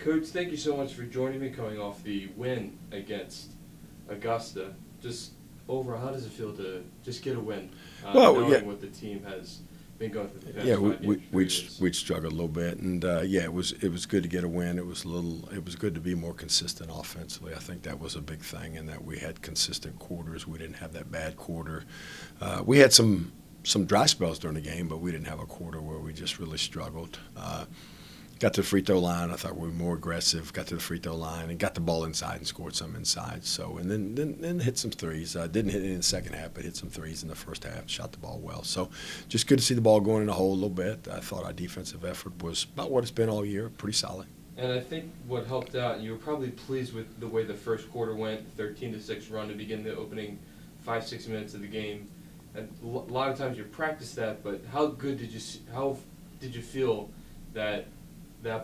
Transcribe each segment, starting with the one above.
Coach, thank you so much for joining me coming off the win against Augusta. Just overall, how does it feel to just get a win, knowing what the team has been going through the past 5 years? We'd struggled a little bit, and it was good to get a win. It was good to be more consistent offensively. I think that was a big thing, in that we had consistent quarters. We didn't have that bad quarter. We had some dry spells during the game, but we didn't have a quarter where we just really struggled. Got to the free throw line. I thought we were more aggressive. Got to the free throw line and got the ball inside and scored some inside. So and then hit some threes. Didn't hit it in the second half, but hit some threes in the first half. Shot the ball well. So just good to see the ball going in the hole a little bit. I thought our defensive effort was about what it's been all year. Pretty solid. And I think what helped out, and you were probably pleased with the way the first quarter went, 13-6 run to begin the opening 5-6 minutes of the game. And a lot of times you practice that, but how did you feel that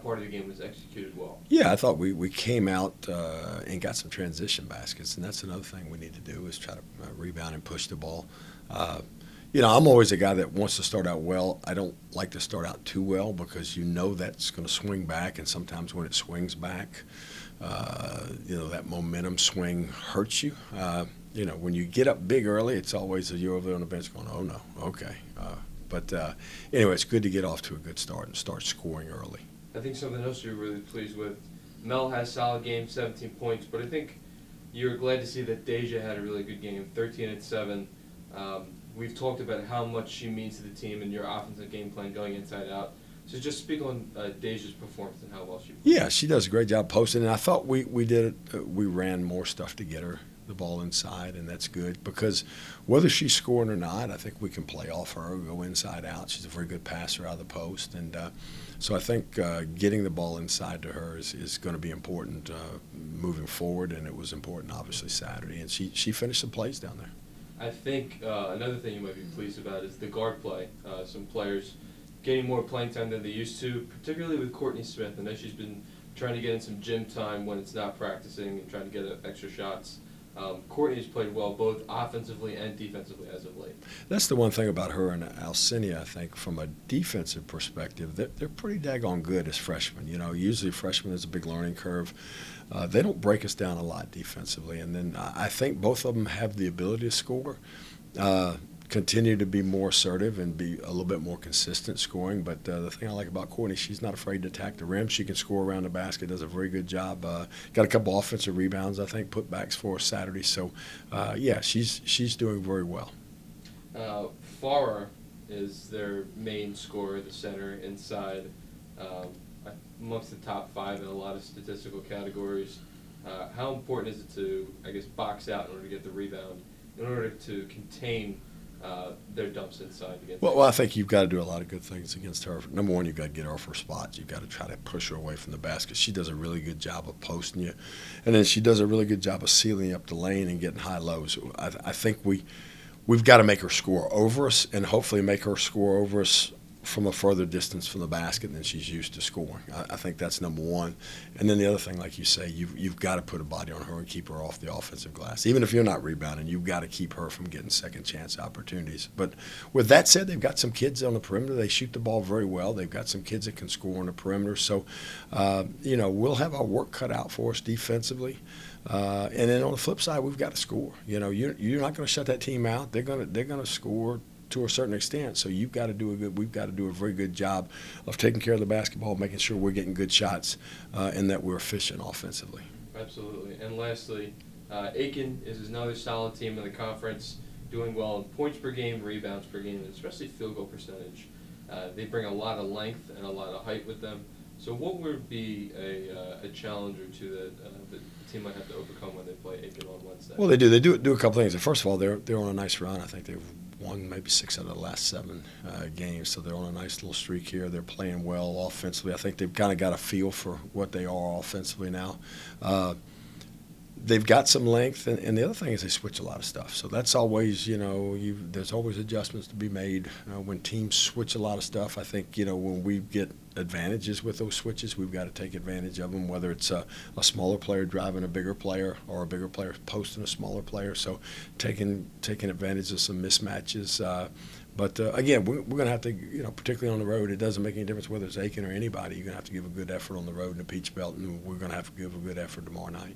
part of the game was executed well? Yeah, I thought we came out and got some transition baskets, and that's another thing we need to do, is try to rebound and push the ball. I'm always a guy that wants to start out well. I don't like to start out too well, because that's going to swing back, and sometimes when it swings back, that momentum swing hurts you. When you get up big early, it's always you're over there on the bench going, oh no, okay. But anyway, it's good to get off to a good start and start scoring early. I think something else you're really pleased with, Mel has solid game, 17 points, but I think you're glad to see that Deja had a really good game, 13 and 7. We've talked about how much she means to the team and your offensive game plan going inside out. So just speak on Deja's performance and how well she played. Yeah, she does a great job posting, and I thought we ran more stuff to get her the ball inside, and that's good, because whether she's scoring or not, I think we can play off her, go inside out. She's a very good passer out of the post, and so I think getting the ball inside to her is going to be important moving forward, and it was important obviously Saturday, and she finished the plays down there. I think another thing you might be pleased about is the guard play. Some players getting more playing time than they used to, particularly with Courtney Smith. I know she's been trying to get in some gym time when it's not practicing and trying to get extra shots. Courtney's played well both offensively and defensively as of late. That's the one thing about her and Alcinia, I think, from a defensive perspective, they're pretty daggone good as freshmen. Usually freshmen is a big learning curve. They don't break us down a lot defensively, and then I think both of them have the ability to score. Continue to be more assertive and be a little bit more consistent scoring. But the thing I like about Courtney, she's not afraid to attack the rim. She can score around the basket, does a very good job. Got a couple offensive rebounds, I think, putbacks for us Saturday. So, she's doing very well. Farah is their main scorer, the center inside, amongst the top 5 in a lot of statistical categories. How important is it to, box out in order to get the rebound, in order to contain their dumps inside against well, I think you've got to do a lot of good things against her. Number one, you've got to get her off her spots. You've got to try to push her away from the basket. She does a really good job of posting you, and then she does a really good job of sealing up the lane and getting high lows. I think we've got to make her score over us, and hopefully make her score over us from a further distance from the basket than she's used to scoring. I think that's number one. And then the other thing, like you say, you've got to put a body on her and keep her off the offensive glass. Even if you're not rebounding, you've got to keep her from getting second chance opportunities. But with that said, they've got some kids on the perimeter. They shoot the ball very well. They've got some kids that can score on the perimeter. So, we'll have our work cut out for us defensively. And then on the flip side, we've got to score. You're not going to shut that team out. They're going to score to a certain extent, so we've got to do a very good job of taking care of the basketball, making sure we're getting good shots, and that we're efficient offensively. Absolutely. And lastly, Aiken is another solid team in the conference, doing well in points per game, rebounds per game, and especially field goal percentage. They bring a lot of length and a lot of height with them. So what would be a challenge or two that the team might have to overcome when they play Aiken on Wednesday? Well, they do a couple things. First of all, they're on a nice run. I think they've won maybe 6 out of the last 7 games, so they're on a nice little streak here. They're playing well offensively. I think they've kind of got a feel for what they are offensively now. They've got some length, and the other thing is they switch a lot of stuff. So that's always, there's always adjustments to be made when teams switch a lot of stuff. I think, when we get advantages with those switches, we've got to take advantage of them, whether it's a smaller player driving a bigger player or a bigger player posting a smaller player. So taking advantage of some mismatches. But again, we're going to have to, particularly on the road, it doesn't make any difference whether it's Aiken or anybody. You're going to have to give a good effort on the road in the Peach Belt, and we're going to have to give a good effort tomorrow night.